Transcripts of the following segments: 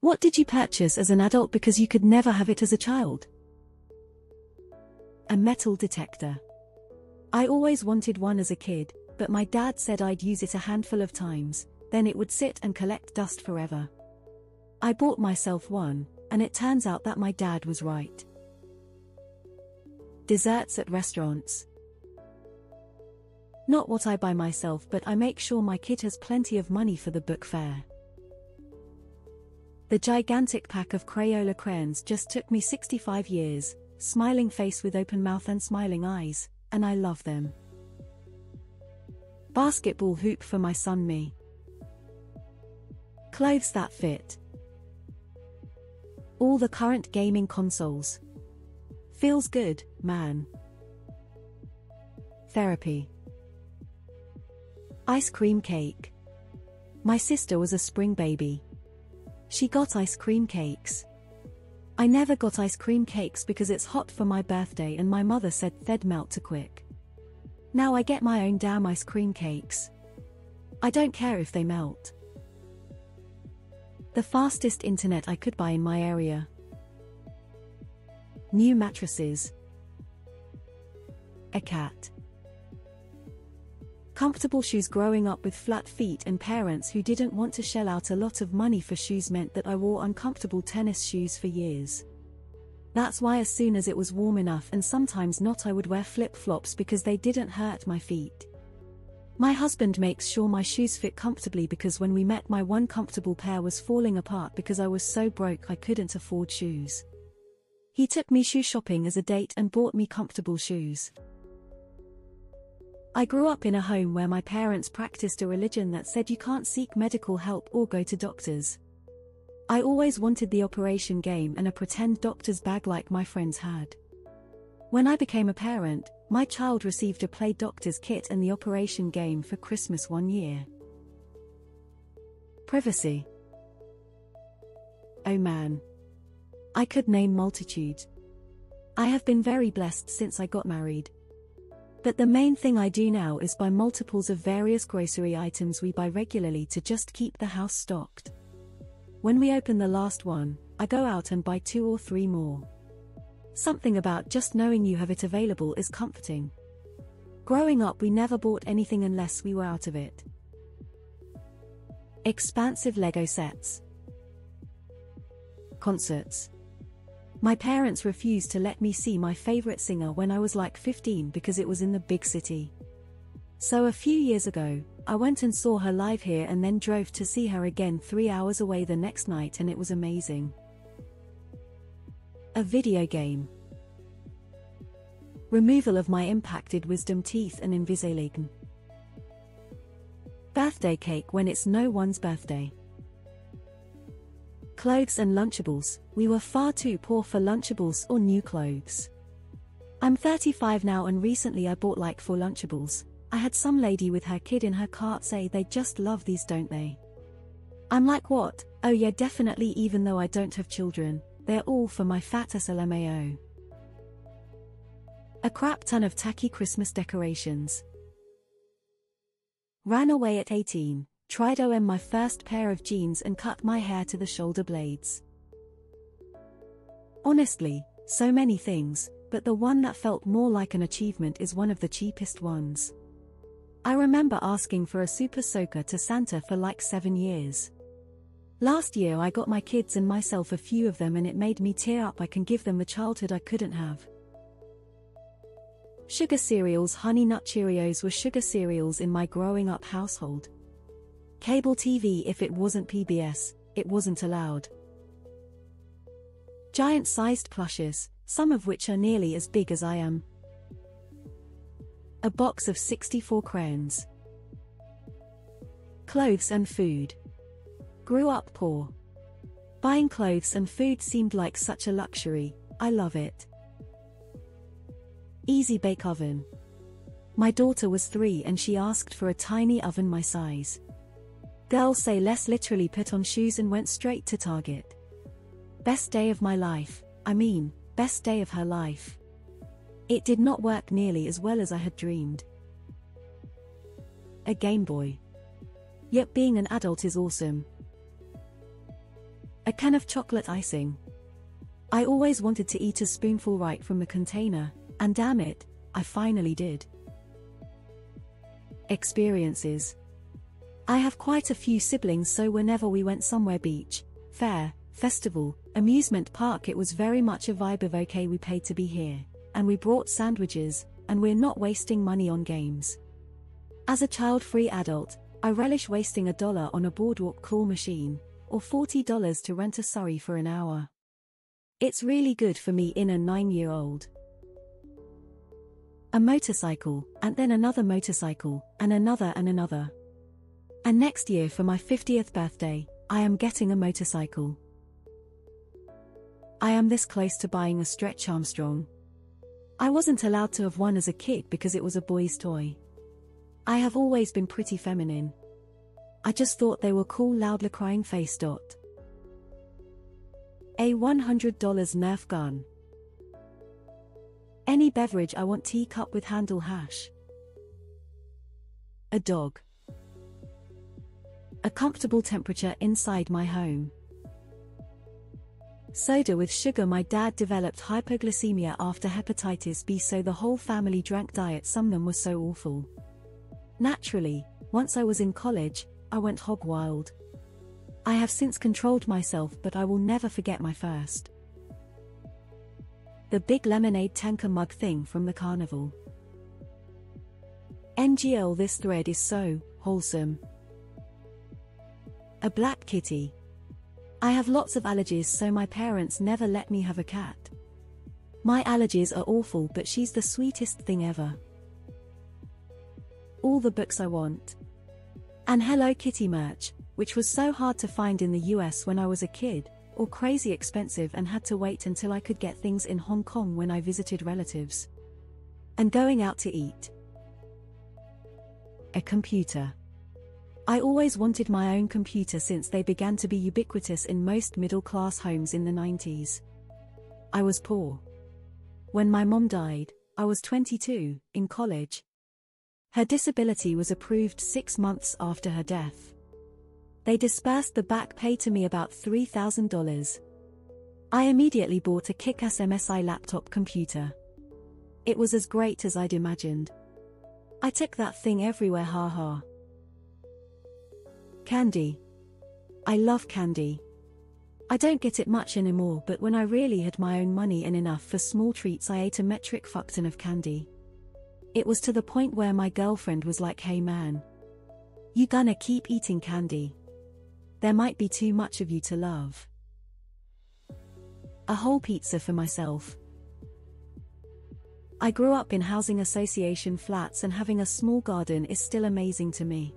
What did you purchase as an adult because you could never have it as a child? A metal detector. I always wanted one as a kid, but my dad said I'd use it a handful of times, then it would sit and collect dust forever. I bought myself one, and it turns out that my dad was right. Desserts at restaurants. Not what I buy myself, but I make sure my kid has plenty of money for the book fair. The gigantic pack of Crayola crayons just took me 65 years, smiling face with open mouth and smiling eyes, and I love them. Basketball hoop for my son me. Clothes that fit. All the current gaming consoles. Feels good, man. Therapy. Ice cream cake. My sister was a spring baby. She got ice cream cakes. I never got ice cream cakes because it's hot for my birthday and my mother said they'd melt too quick. Now I get my own damn ice cream cakes. I don't care if they melt. The fastest internet I could buy in my area. New mattresses. A cat. Comfortable shoes. Growing up with flat feet and parents who didn't want to shell out a lot of money for shoes meant that I wore uncomfortable tennis shoes for years. That's why as soon as it was warm enough, and sometimes not, I would wear flip-flops because they didn't hurt my feet. My husband makes sure my shoes fit comfortably because when we met, my one comfortable pair was falling apart because I was so broke I couldn't afford shoes. He took me shoe shopping as a date and bought me comfortable shoes. I grew up in a home where my parents practiced a religion that said you can't seek medical help or go to doctors. I always wanted the operation game and a pretend doctor's bag like my friends had. When I became a parent, my child received a play doctor's kit and the operation game for Christmas one year. Privacy. Oh man. I could name multitude. I have been very blessed since I got married. But the main thing I do now is buy multiples of various grocery items we buy regularly to just keep the house stocked. When we open the last one, I go out and buy 2 or 3 more. Something about just knowing you have it available is comforting. Growing up, we never bought anything unless we were out of it. Expansive Lego sets. Concerts. My parents refused to let me see my favorite singer when I was like 15 because it was in the big city. So a few years ago, I went and saw her live here and then drove to see her again 3 hours away the next night, and it was amazing. A video game. Removal of my impacted wisdom teeth and Invisalign. Birthday cake when it's no one's birthday. Clothes and Lunchables. We were far too poor for Lunchables or new clothes. I'm 35 now and recently I bought like 4 Lunchables. I had some lady with her kid in her cart say they just love these, don't they? I'm like, what? Oh yeah, definitely, even though I don't have children. They're all for my fat SLMAO. A crap ton of tacky Christmas decorations. Ran away at 18. Tried on my first pair of jeans and cut my hair to the shoulder blades. Honestly, so many things, but the one that felt more like an achievement is one of the cheapest ones. I remember asking for a Super Soaker to Santa for like 7 years. Last year I got my kids and myself a few of them and it made me tear up. I can give them the childhood I couldn't have. Sugar cereals. Honey Nut Cheerios were sugar cereals in my growing up household. Cable TV. If it wasn't PBS, it wasn't allowed. Giant-sized plushes, some of which are nearly as big as I am. A box of 64 crayons. Clothes and food. Grew up poor. Buying clothes and food seemed like such a luxury. I love it. Easy bake oven. My daughter was 3 and she asked for a tiny oven my size. Girls say less. Literally put on shoes and went straight to Target. Best day of my life. I mean, best day of her life. It did not work nearly as well as I had dreamed. A Game Boy. Yep, being an adult is awesome. A can of chocolate icing. I always wanted to eat a spoonful right from the container, and damn it, I finally did. Experiences. I have quite a few siblings, so whenever we went somewhere, beach, fair, festival, amusement park, it was very much a vibe of okay, we paid to be here, and we brought sandwiches, and we're not wasting money on games. As a child-free adult, I relish wasting $1 on a boardwalk claw machine, or $40 to rent a Surrey for an hour. It's really good for me in a 9-year-old. A motorcycle, and then another motorcycle, and another and another. And next year for my 50th birthday, I am getting a motorcycle. I am this close to buying a Stretch Armstrong. I wasn't allowed to have one as a kid because it was a boy's toy. I have always been pretty feminine. I just thought they were cool, loudly crying face. A $100 Nerf gun. Any beverage I want, teacup with handle, hash. A dog. A comfortable temperature inside my home. Soda with sugar. My dad developed hypoglycemia after hepatitis B, so the whole family drank diet. Some of them were so awful. Naturally, once I was in college, I went hog wild. I have since controlled myself, but I will never forget my first. The big lemonade tanker mug thing from the carnival. NGL, this thread is so wholesome. A black kitty. I have lots of allergies, so my parents never let me have a cat. My allergies are awful, but she's the sweetest thing ever. All the books I want. And Hello Kitty merch, which was so hard to find in the US when I was a kid, or crazy expensive and had to wait until I could get things in Hong Kong when I visited relatives. And going out to eat. A computer. I always wanted my own computer since they began to be ubiquitous in most middle-class homes in the 90s. I was poor. When my mom died, I was 22, in college. Her disability was approved 6 months after her death. They dispersed the back pay to me, about $3,000. I immediately bought a kick-ass MSI laptop computer. It was as great as I'd imagined. I took that thing everywhere, haha. Candy. I love candy. I don't get it much anymore, but when I really had my own money and enough for small treats, I ate a metric fuckton of candy. It was to the point where my girlfriend was like, hey man, you gonna keep eating candy? There might be too much of you to love. A whole pizza for myself. I grew up in housing association flats, and having a small garden is still amazing to me.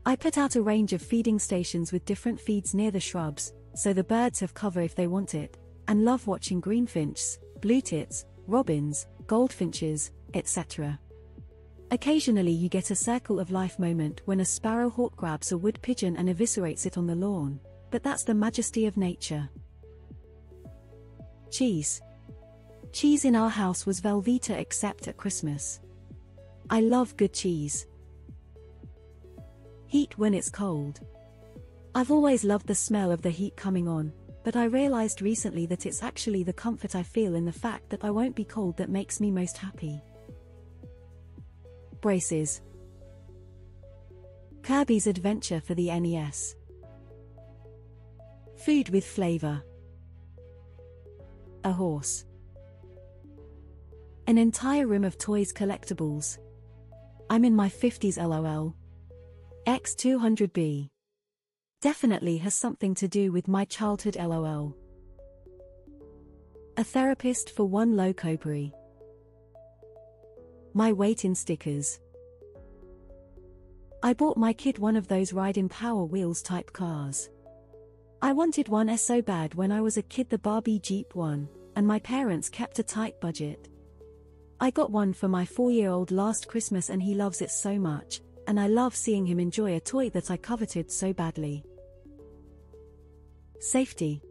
I put out a range of feeding stations with different feeds near the shrubs, so the birds have cover if they want it, and love watching greenfinches, blue tits, robins, goldfinches, etc. Occasionally you get a circle of life moment when a sparrowhawk grabs a wood pigeon and eviscerates it on the lawn, but that's the majesty of nature. Cheese. Cheese in our house was Velveeta except at Christmas. I love good cheese. Heat when it's cold. I've always loved the smell of the heat coming on, but I realized recently that it's actually the comfort I feel in the fact that I won't be cold that makes me most happy. Braces. Kirby's Adventure for the NES. Food with flavor. A horse. An entire room of toys, collectibles. I'm in my 50s, lol. X200B. Definitely has something to do with my childhood, lol. A therapist for one low cobri. My weight in stickers. I bought my kid one of those ride-in Power Wheels type cars. I wanted one so bad when I was a kid, the Barbie Jeep one, and my parents kept a tight budget. I got one for my 4-year-old last Christmas and he loves it so much, and I love seeing him enjoy a toy that I coveted so badly. Safety.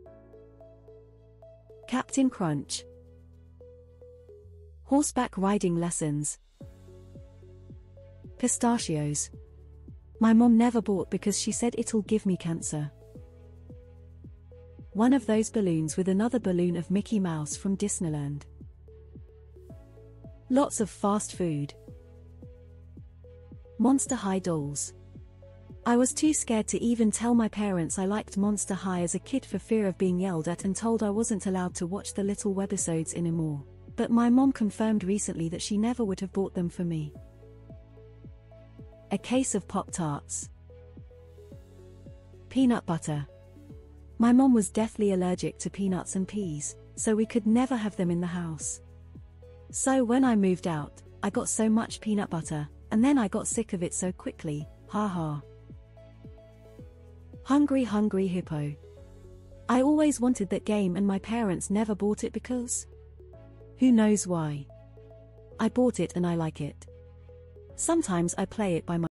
Captain Crunch. Horseback riding lessons. Pistachios. My mom never bought because she said it'll give me cancer. One of those balloons with another balloon of Mickey Mouse from Disneyland. Lots of fast food. Monster High dolls. I was too scared to even tell my parents I liked Monster High as a kid for fear of being yelled at and told I wasn't allowed to watch the little webisodes anymore. But my mom confirmed recently that she never would have bought them for me. A case of Pop-Tarts. Peanut butter. My mom was deathly allergic to peanuts and peas, so we could never have them in the house. So when I moved out, I got so much peanut butter, and then I got sick of it so quickly, haha. Hungry Hungry Hippo. I always wanted that game and my parents never bought it because... who knows why. I bought it and I like it. Sometimes I play it by myself.